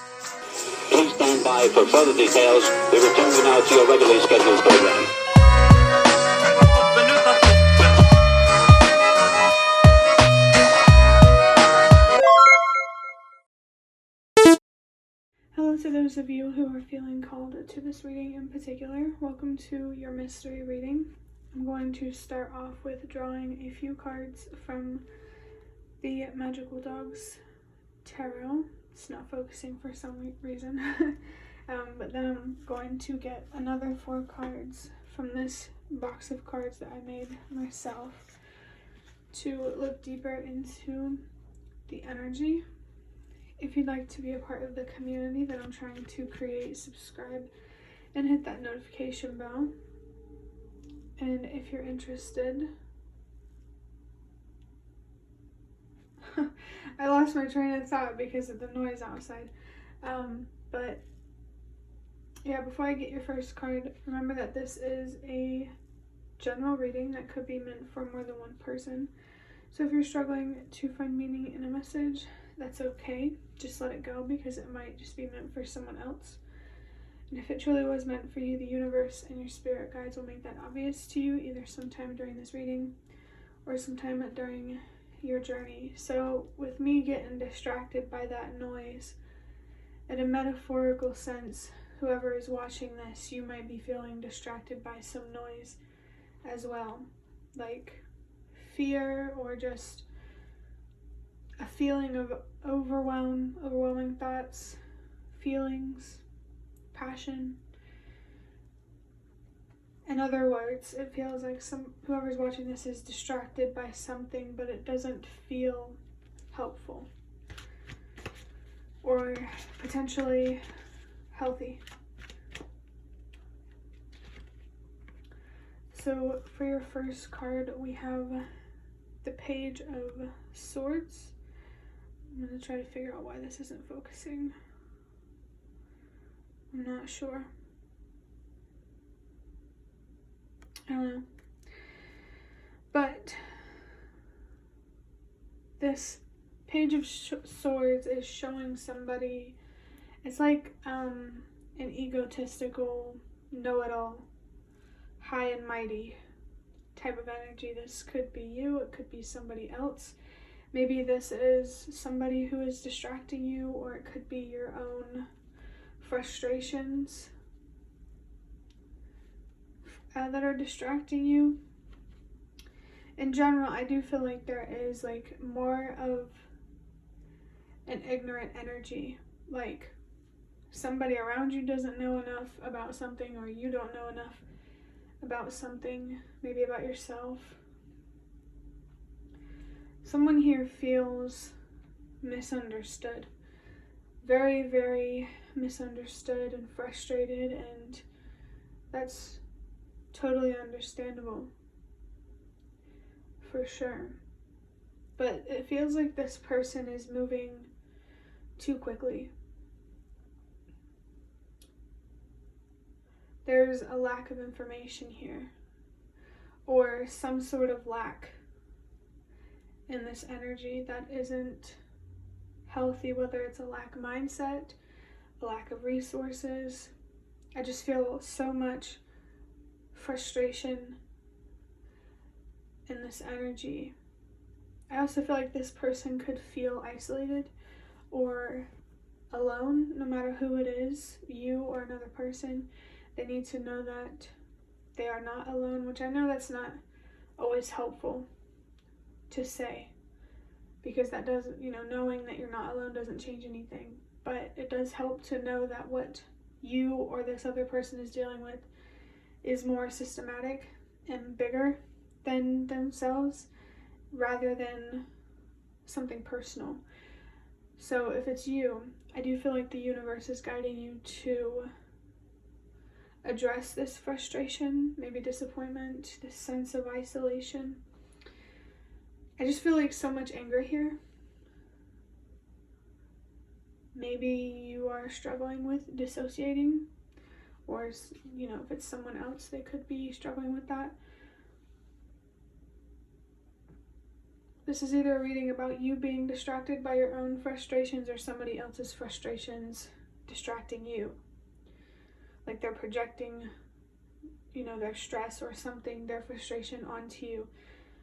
Please stand by for further details. We return you now to your regularly scheduled program. Hello to those of you who are feeling called to this reading in particular. Welcome to your mystery reading. I'm going to start off with drawing a few cards from the Magical Dogs Tarot. It's not focusing for some reason. But then I'm going to get another 4 cards from this box of cards that I made myself to look deeper into the energy. If you'd like to be a part of the community that I'm trying to create, subscribe and hit that notification bell. And if you're interested, I lost my train of thought because of the noise outside. But yeah, before I get your first card, remember that this is a general reading that could be meant for more than one person. So if you're struggling to find meaning in a message, that's okay. Just let it go because it might just be meant for someone else. And if it truly was meant for you, the universe and your spirit guides will make that obvious to you either sometime during this reading or sometime during your journey. So with me getting distracted by that noise, in a metaphorical sense, whoever is watching this, you might be feeling distracted by some noise as well, like fear or just a feeling of overwhelming thoughts, feelings, passion. In other words, it feels like whoever's watching this is distracted by something, but it doesn't feel helpful or potentially healthy. So for your first card, we have the Page of Swords. I'm going to try to figure out why this isn't focusing. I'm not sure. I don't know. But this Page of Swords is showing somebody, it's like an egotistical, know-it-all, high and mighty type of energy. This could be you, it could be somebody else. Maybe this is somebody who is distracting you, or it could be your own frustrations that are distracting you. In general, I do feel like there is like more of an ignorant energy, like somebody around you doesn't know enough about something, or you don't know enough about something, maybe about yourself. Someone here feels misunderstood, very, very misunderstood and frustrated, and that's totally understandable, for sure. But it feels like this person is moving too quickly. There's a lack of information here, or some sort of lack in this energy that isn't healthy, whether it's a lack of mindset, a lack of resources. I just feel so much frustration in this energy. I also feel like this person could feel isolated or alone, no matter who it is, you or another person. They need to know that they are not alone, which I know that's not always helpful to say, because that doesn't, knowing that you're not alone doesn't change anything. But it does help to know that what you or this other person is dealing with is more systematic and bigger than themselves, rather than something personal. So if it's you, I do feel like the universe is guiding you to address this frustration, maybe disappointment, this sense of isolation. I just feel like so much anger here. Maybe you are struggling with dissociating, or if it's someone else, they could be struggling with that. This is either a reading about you being distracted by your own frustrations or somebody else's frustrations distracting you. Like they're projecting, their stress or something, their frustration onto you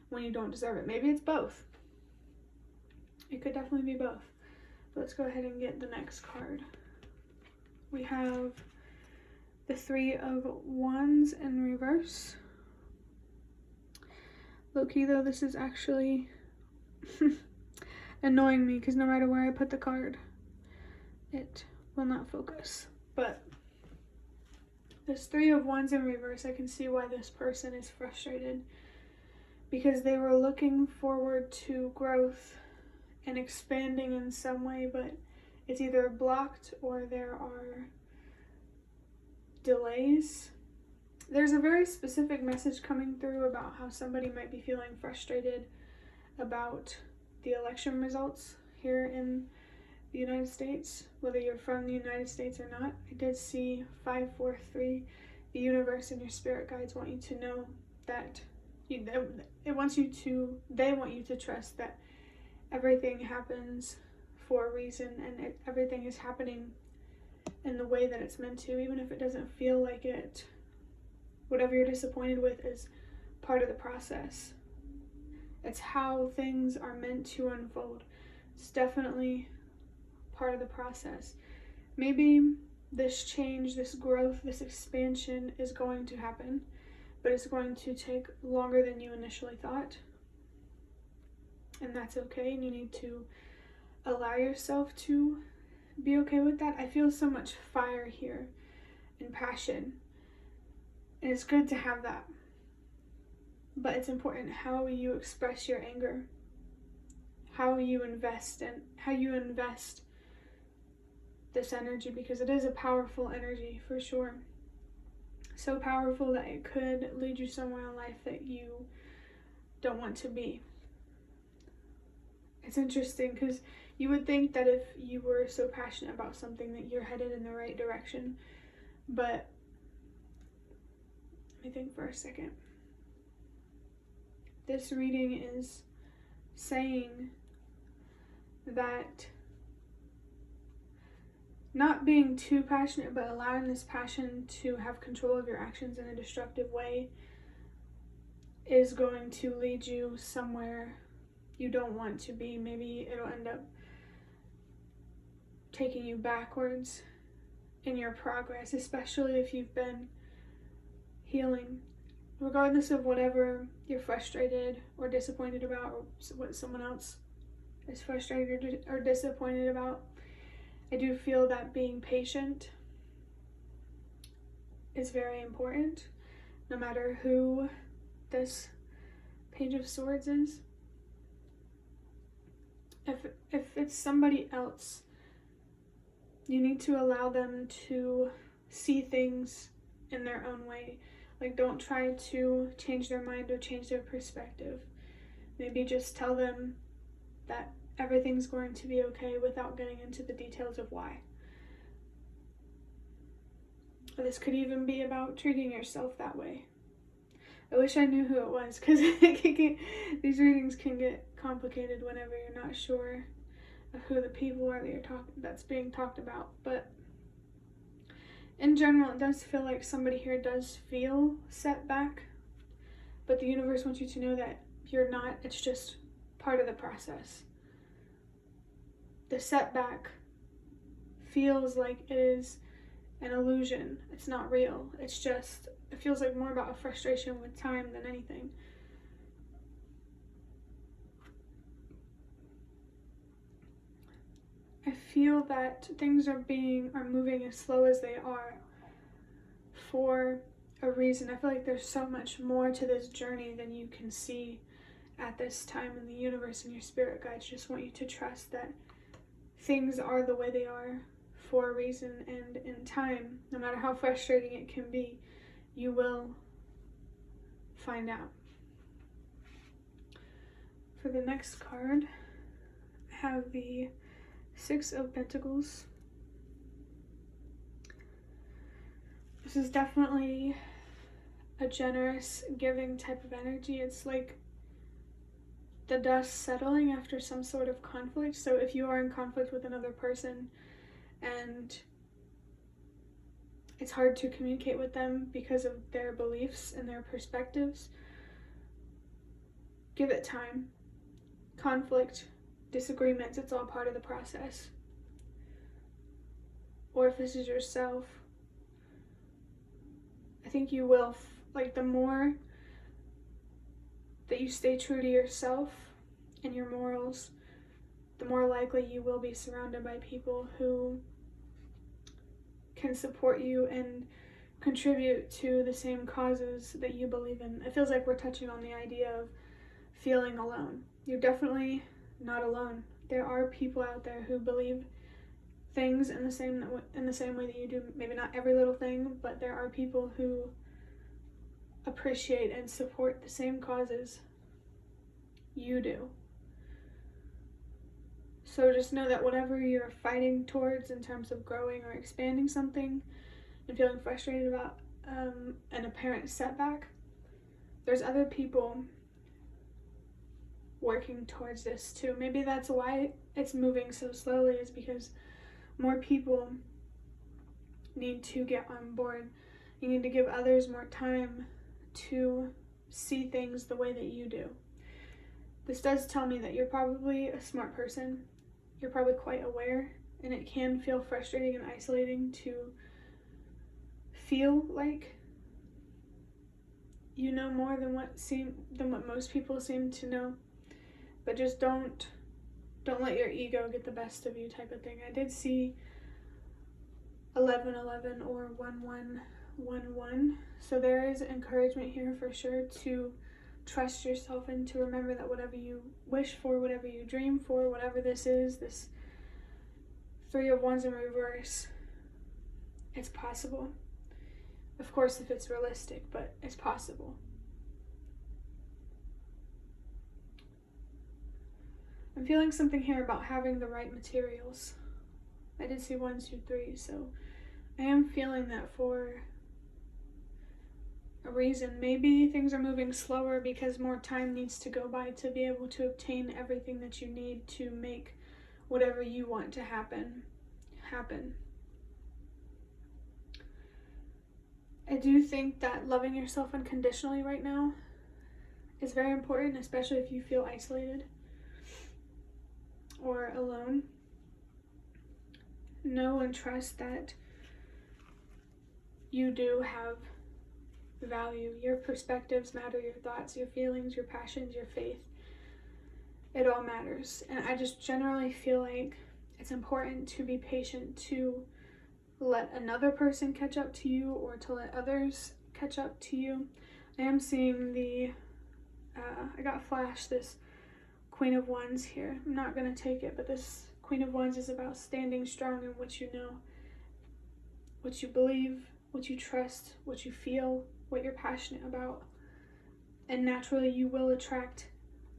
when you don't deserve it. Maybe it's both. It could definitely be both. But let's go ahead and get the next card. We have the Three of Wands in reverse. Low-key though, this is actually annoying me because no matter where I put the card, it will not focus. But this Three of Wands in reverse, I can see why this person is frustrated, because they were looking forward to growth and expanding in some way, but it's either blocked or there are delays. There's a very specific message coming through about how somebody might be feeling frustrated about the election results here in the United States, whether you're from the United States or not. I did see 543. The universe and your spirit guides want you to know that they want you to trust that everything happens for a reason, and everything is happening in the way that it's meant to, even if it doesn't feel like it. Whatever you're disappointed with is part of the process. It's how things are meant to unfold. It's definitely part of the process. Maybe this change, this growth, this expansion is going to happen, but it's going to take longer than you initially thought. And that's okay, and you need to allow yourself to be okay with that. I feel so much fire here and passion, and it's good to have that. But it's important how you express your anger, how you invest this energy, because it is a powerful energy for sure. So powerful that it could lead you somewhere in life that you don't want to be. It's interesting because you would think that if you were so passionate about something that you're headed in the right direction, but let me think for a second. This reading is saying that not being too passionate, but allowing this passion to have control of your actions in a destructive way is going to lead you somewhere you don't want to be. Maybe it'll end up taking you backwards in your progress, especially if you've been healing. Regardless of whatever you're frustrated or disappointed about, or what someone else is frustrated or disappointed about, I do feel that being patient is very important, no matter who this Page of Swords is. If it's somebody else, you need to allow them to see things in their own way. Like, don't try to change their mind or change their perspective. Maybe just tell them that everything's going to be okay without getting into the details of why. This could even be about treating yourself that way. I wish I knew who it was, because these readings can get complicated whenever you're not sure of who the people are that's being talked about. But in general, it does feel like somebody here does feel set back, but the universe wants you to know that you're not. It's just part of the process. The setback feels like it is an illusion. It's not real. It feels like more about a frustration with time than anything. I feel that things are moving as slow as they are for a reason. I feel like there's so much more to this journey than you can see at this time, in the universe and your spirit guides just want you to trust that things are the way they are for a reason, and in time, no matter how frustrating it can be, you will find out. For the next card, I have the Six of Pentacles. This is definitely a generous, giving type of energy. It's like the dust settling after some sort of conflict. So if you are in conflict with another person and it's hard to communicate with them because of their beliefs and their perspectives, give it time. Conflict, disagreements, it's all part of the process. Or if this is yourself, I think you will, the more that you stay true to yourself and your morals, the more likely you will be surrounded by people who can support you and contribute to the same causes that you believe in. It feels like we're touching on the idea of feeling alone. You're definitely not alone. There are people out there who believe things in the same way that you do. Maybe not every little thing, but there are people who appreciate and support the same causes you do. So just know that whatever you're fighting towards in terms of growing or expanding something and feeling frustrated about an apparent setback, there's other people working towards this too. Maybe that's why it's moving so slowly, is because more people need to get on board. You need to give others more time to see things the way that you do. This does tell me that you're probably a smart person. You're probably quite aware, and it can feel frustrating and isolating to feel like you know more than what most people seem to know. But just don't let your ego get the best of you, type of thing. I did see 1111 or 1111, so there is encouragement here for sure to trust yourself and to remember that whatever you wish for, whatever you dream for, whatever this is, this 3 of Wands in reverse, it's possible. Of course, if it's realistic, but it's possible. I'm feeling something here about having the right materials. I did see 1, 2, 3, so I am feeling that for a reason. Maybe things are moving slower because more time needs to go by to be able to obtain everything that you need to make whatever you want to happen. I do think that loving yourself unconditionally right now is very important, especially if you feel isolated or alone. Know and trust that you do have value. Your perspectives matter, your thoughts, your feelings, your passions, your faith. It all matters. And I just generally feel like it's important to be patient, to let another person catch up to you or to let others catch up to you. I am seeing I got flashed this Queen of Wands here. I'm not going to take it, but this Queen of Wands is about standing strong in what you know, what you believe, what you trust, what you feel, what you're passionate about. And naturally you will attract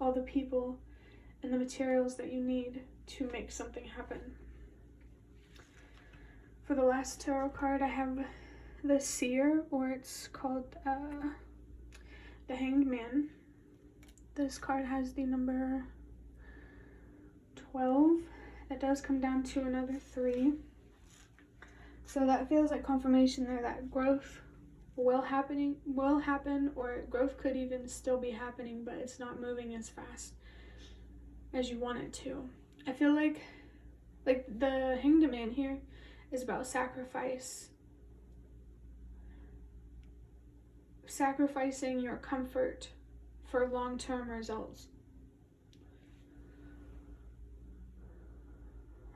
all the people and the materials that you need to make something happen. For the last tarot card, I have the Seer, or it's called the Hanged Man. This card has the number 12. That does come down to another 3. So that feels like confirmation there that growth will happen, or growth could even still be happening, but it's not moving as fast as you want it to. I feel like the Hanged Man here is about sacrificing your comfort for long-term results.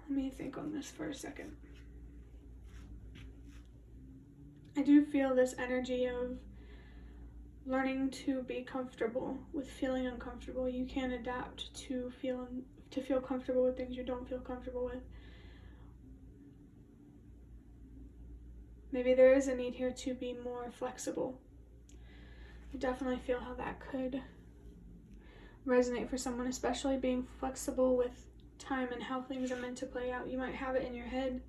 Let me think on this for a second. I do feel this energy of learning to be comfortable with feeling uncomfortable. You can adapt to feel comfortable with things you don't feel comfortable with. Maybe there is a need here to be more flexible. I definitely feel how that could resonate for someone, especially being flexible with time and how things are meant to play out. You might have it in your head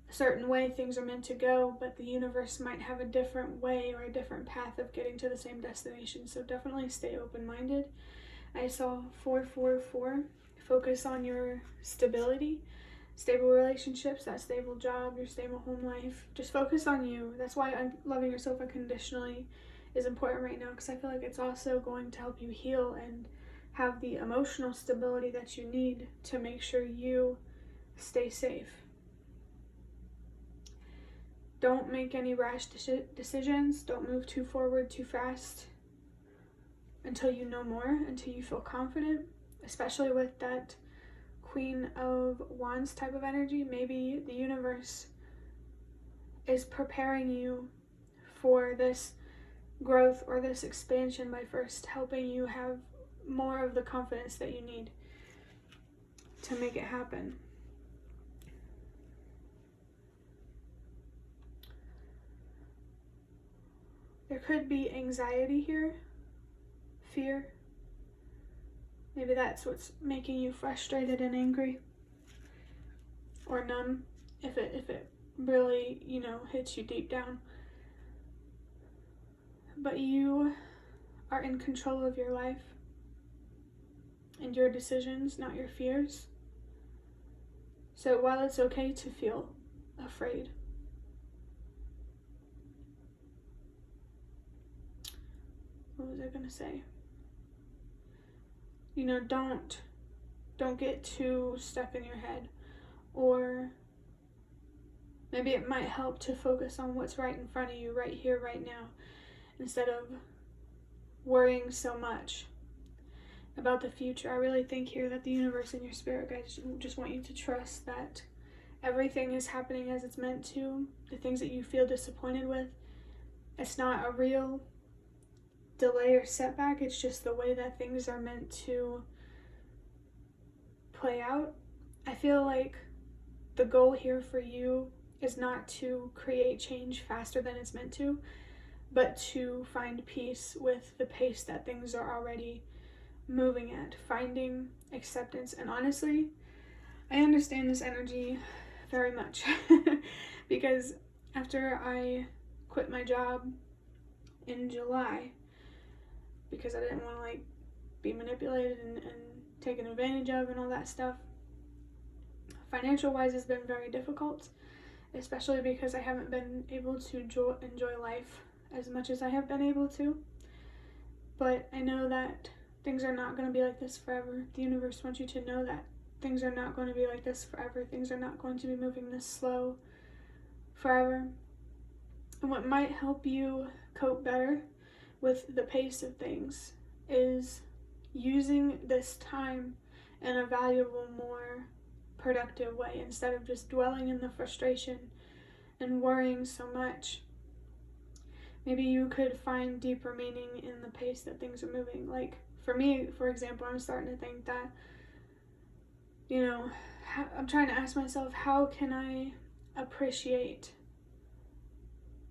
a certain way things are meant to go, but the universe might have a different way or a different path of getting to the same destination. So definitely stay open-minded I saw 444. Focus on your stability, stable relationships, that stable job, your stable home life. Just focus on you. That's why loving yourself unconditionally is important right now, because I feel like it's also going to help you heal and have the emotional stability that you need to make sure you stay safe. Don't make any rash decisions. Don't move too forward too fast until you know more, until you feel confident, especially with that Queen of Wands type of energy. Maybe the universe is preparing you for this growth or this expansion by first helping you have more of the confidence that you need to make it happen. There could be anxiety here, fear. Maybe that's what's making you frustrated and angry or numb, if it really, hits you deep down. But you are in control of your life and your decisions, not your fears. So while it's okay to feel afraid, what was I gonna say? Don't get too stuck in your head, or maybe it might help to focus on what's right in front of you, right here, right now, instead of worrying so much about the future. I really think here that the universe and your spirit guides just want you to trust that everything is happening as it's meant to. The things that you feel disappointed with, it's not a real delay or setback. It's just the way that things are meant to play out. I feel like the goal here for you is not to create change faster than it's meant to, but to find peace with the pace that things are already moving at, finding acceptance. And honestly, I understand this energy very much because after I quit my job in July, because I didn't want to be manipulated and taken advantage of and all that stuff, financial wise it's been very difficult, especially because I haven't been able to enjoy life as much as I have been able to. But I know that things are not going to be like this forever. The universe wants you to know that things are not going to be like this forever. Things are not going to be moving this slow forever. And what might help you cope better with the pace of things is using this time in a valuable, more productive way, instead of just dwelling in the frustration and worrying so much. Maybe you could find deeper meaning in the pace that things are moving. Like for me, for example, I'm starting to think that, I'm trying to ask myself, how can I appreciate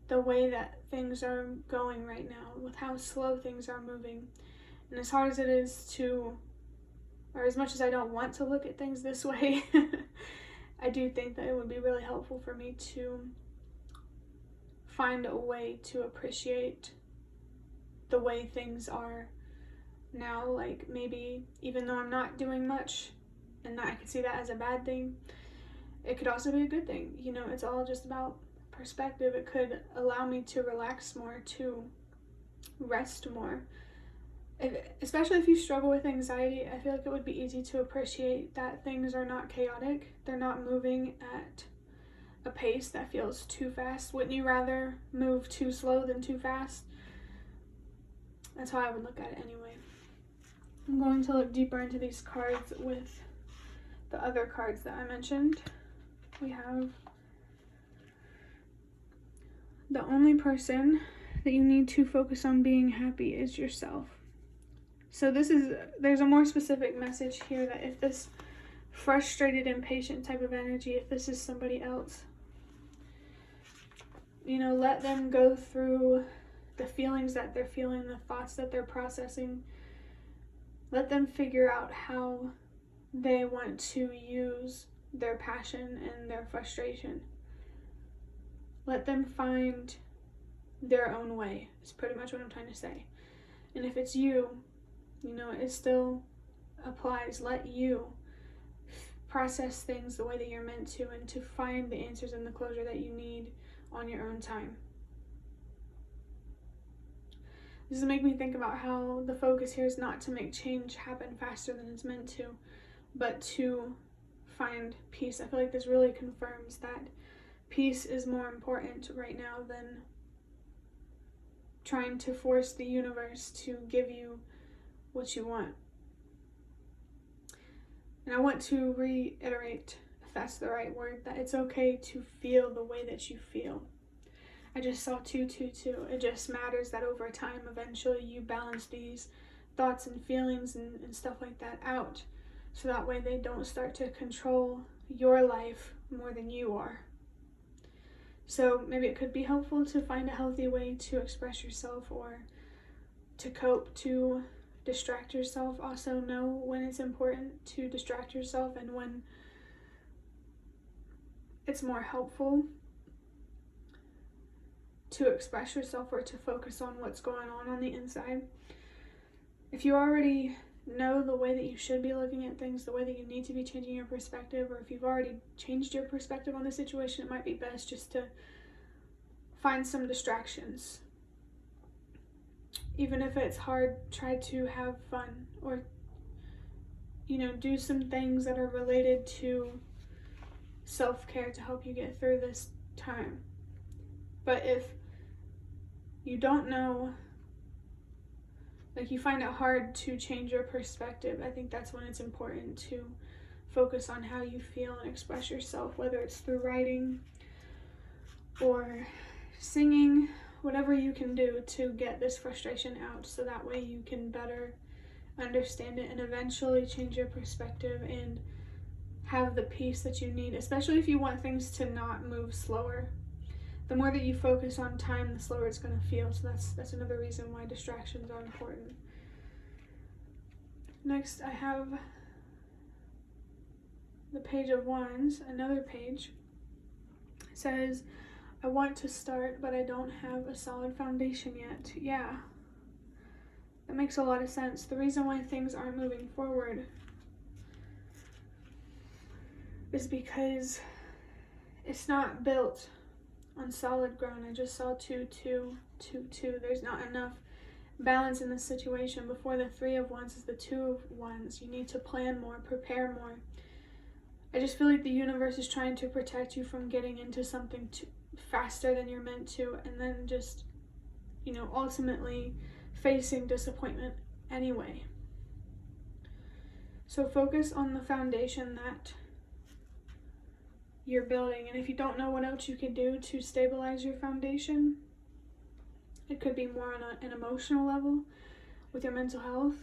the way that things are going right now, with how slow things are moving. And as hard as it is to, or as much as I don't want to look at things this way, I do think that it would be really helpful for me to find a way to appreciate the way things are now. Like maybe even though I'm not doing much, and that I could see that as a bad thing, it could also be a good thing. It's all just about perspective. It could allow me to relax more, to rest more. Especially if you struggle with anxiety, I feel like it would be easy to appreciate that things are not chaotic. They're not moving at a pace that feels too fast. Wouldn't you rather move too slow than too fast? That's how I would look at it anyway. I'm going to look deeper into these cards with the other cards that I mentioned. We have the only person that you need to focus on being happy is yourself. So there's a more specific message here, that if this frustrated, impatient type of energy, if this is somebody else, let them go through the feelings that they're feeling, the thoughts that they're processing. Let them figure out how they want to use their passion and their frustration. Let them find their own way, is pretty much what I'm trying to say. And if it's you, it still applies. Let you process things the way that you're meant to, and to find the answers and the closure that you need on your own time. This is make me think about how the focus here is not to make change happen faster than it's meant to, but to find peace. I feel like this really confirms that peace is more important right now than trying to force the universe to give you what you want. And I want to reiterate, if that's the right word, that it's okay to feel the way that you feel. I just saw 222. It just matters that over time, eventually you balance these thoughts and feelings and stuff like that out, so that way they don't start to control your life more than you are. So maybe it could be helpful to find a healthy way to express yourself or to cope, to distract yourself. Also know when it's important to distract yourself and when it's more helpful to express yourself or to focus on what's going on the inside. If you already know the way that you should be looking at things, the way that you need to be changing your perspective, or if you've already changed your perspective on the situation, it might be best just to find some distractions. Even if it's hard, try to have fun, or do some things that are related to self-care to help you get through this time. But if you don't know, you find it hard to change your perspective, I think that's when it's important to focus on how you feel and express yourself, whether it's through writing or singing, whatever you can do to get this frustration out, so that way you can better understand it and eventually change your perspective and have the peace that you need, especially if you want things to not move slower. The more that you focus on time, the slower it's going to feel. So that's another reason why distractions are important. Next, I have the Page of Wands, another page. It says, I want to start, but I don't have a solid foundation yet. Yeah, that makes a lot of sense. The reason why things aren't moving forward is because it's not built on solid ground. I just saw 2-2-2-2. There's not enough balance in this situation. Before the 3 of Wands is the 2 of Wands. You need to plan more, prepare more. I just feel like the universe is trying to protect you from getting into something faster than you're meant to, and then just, ultimately facing disappointment anyway. So focus on the foundation that you're building, and if you don't know what else you can do to stabilize your foundation, it could be more on an emotional level with your mental health,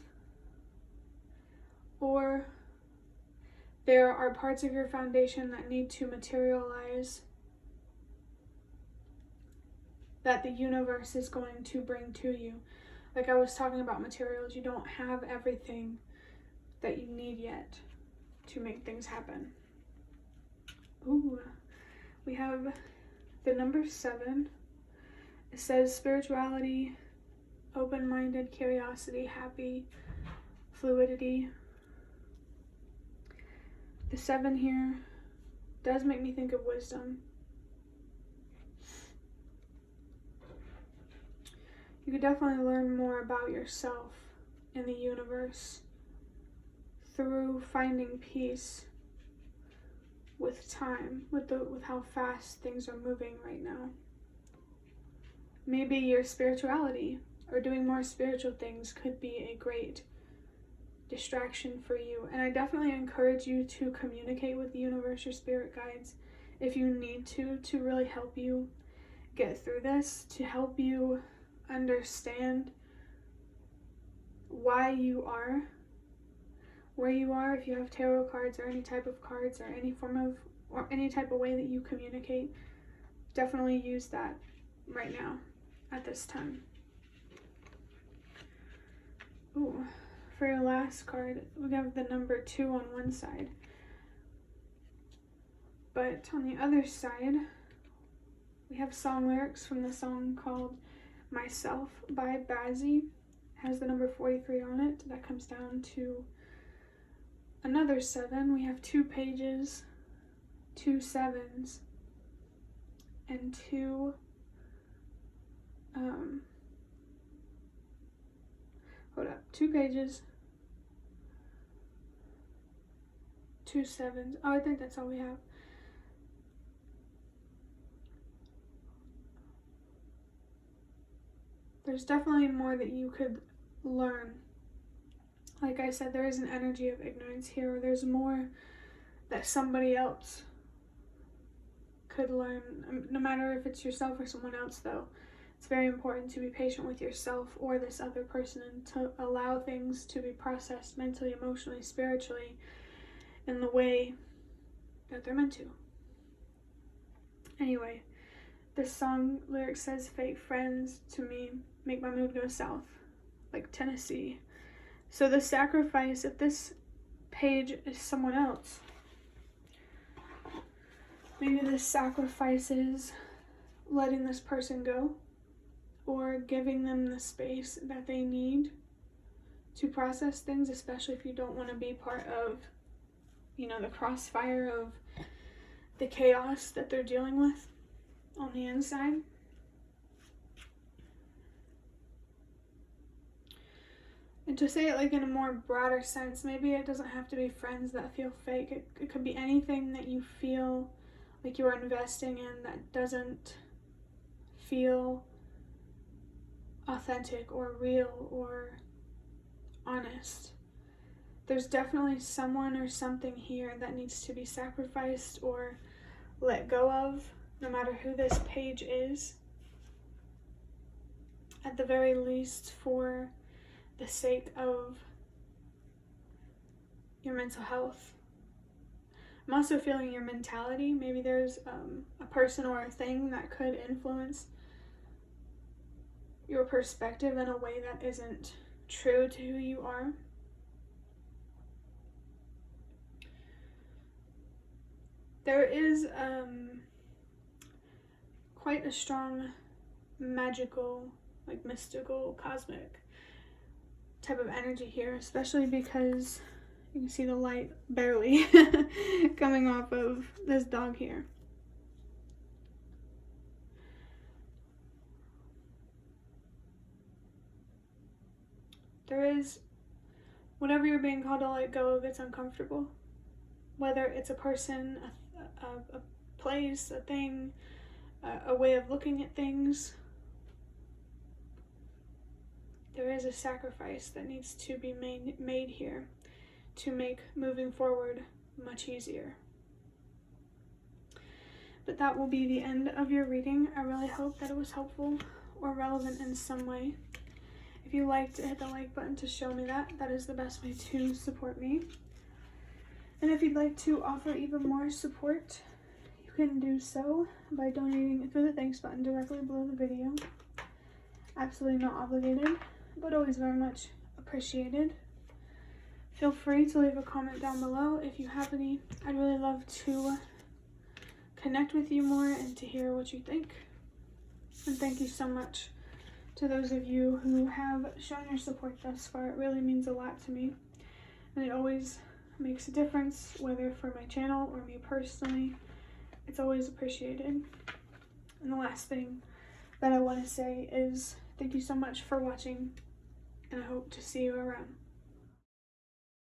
or there are parts of your foundation that need to materialize that the universe is going to bring to you. Like I was talking about materials, you don't have everything that you need yet to make things happen. Ooh, we have the number 7. It says spirituality, open-minded, curiosity, happy, fluidity. The 7 here does make me think of wisdom. You could definitely learn more about yourself and the universe through finding peace with time, with how fast things are moving right now. Maybe your spirituality or doing more spiritual things could be a great distraction for you. And I definitely encourage you to communicate with the universe, your spirit guides, if you need to really help you get through this, to help you understand why you are where you are. If you have tarot cards or any type of cards or any form of, or any type of way that you communicate, definitely use that right now at this time. Ooh, for your last card, we have the number 2 on one side, but on the other side we have song lyrics from the song called Myself by Bazzi. It has the number 4 43 on it. That comes down to another 7. We have 2 pages, 2 sevens, and 2 2 pages, 2 sevens. Oh, I think that's all we have. There's definitely more that you could learn. Like I said, there is an energy of ignorance here, or there's more that somebody else could learn. No matter if it's yourself or someone else, though, it's very important to be patient with yourself or this other person and to allow things to be processed mentally, emotionally, spiritually in the way that they're meant to. Anyway, this song lyric says, fake friends to me make my mood go south, like Tennessee. So the sacrifice, if this page is someone else, maybe this sacrifice is letting this person go, or giving them the space that they need to process things, especially if you don't want to be part of, the crossfire of the chaos that they're dealing with on the inside. And to say it like in a more broader sense, maybe it doesn't have to be friends that feel fake. It could be anything that you feel like you're investing in that doesn't feel authentic or real or honest. There's definitely someone or something here that needs to be sacrificed or let go of, no matter who this page is. At the very least, for the sake of your mental health. I'm also feeling your mentality. Maybe there's a person or a thing that could influence your perspective in a way that isn't true to who you are. There is quite a strong magical, like mystical, cosmic type of energy here, especially because you can see the light barely coming off of this dog here. There is, whatever you're being called to let go of, it's uncomfortable. Whether it's a person, a place, a thing, a way of looking at things, there is a sacrifice that needs to be made here to make moving forward much easier. But that will be the end of your reading. I really hope that it was helpful or relevant in some way. If you liked, hit the like button to show me that. That is the best way to support me. And if you'd like to offer even more support, you can do so by donating through the thanks button directly below the video. Absolutely not obligated, but always very much appreciated. Feel free to leave a comment down below if you have any. I'd really love to connect with you more and to hear what you think. And thank you so much to those of you who have shown your support thus far. It really means a lot to me, and it always makes a difference, whether for my channel or me personally. It's always appreciated. And the last thing that I want to say is thank you so much for watching, and I hope to see you around.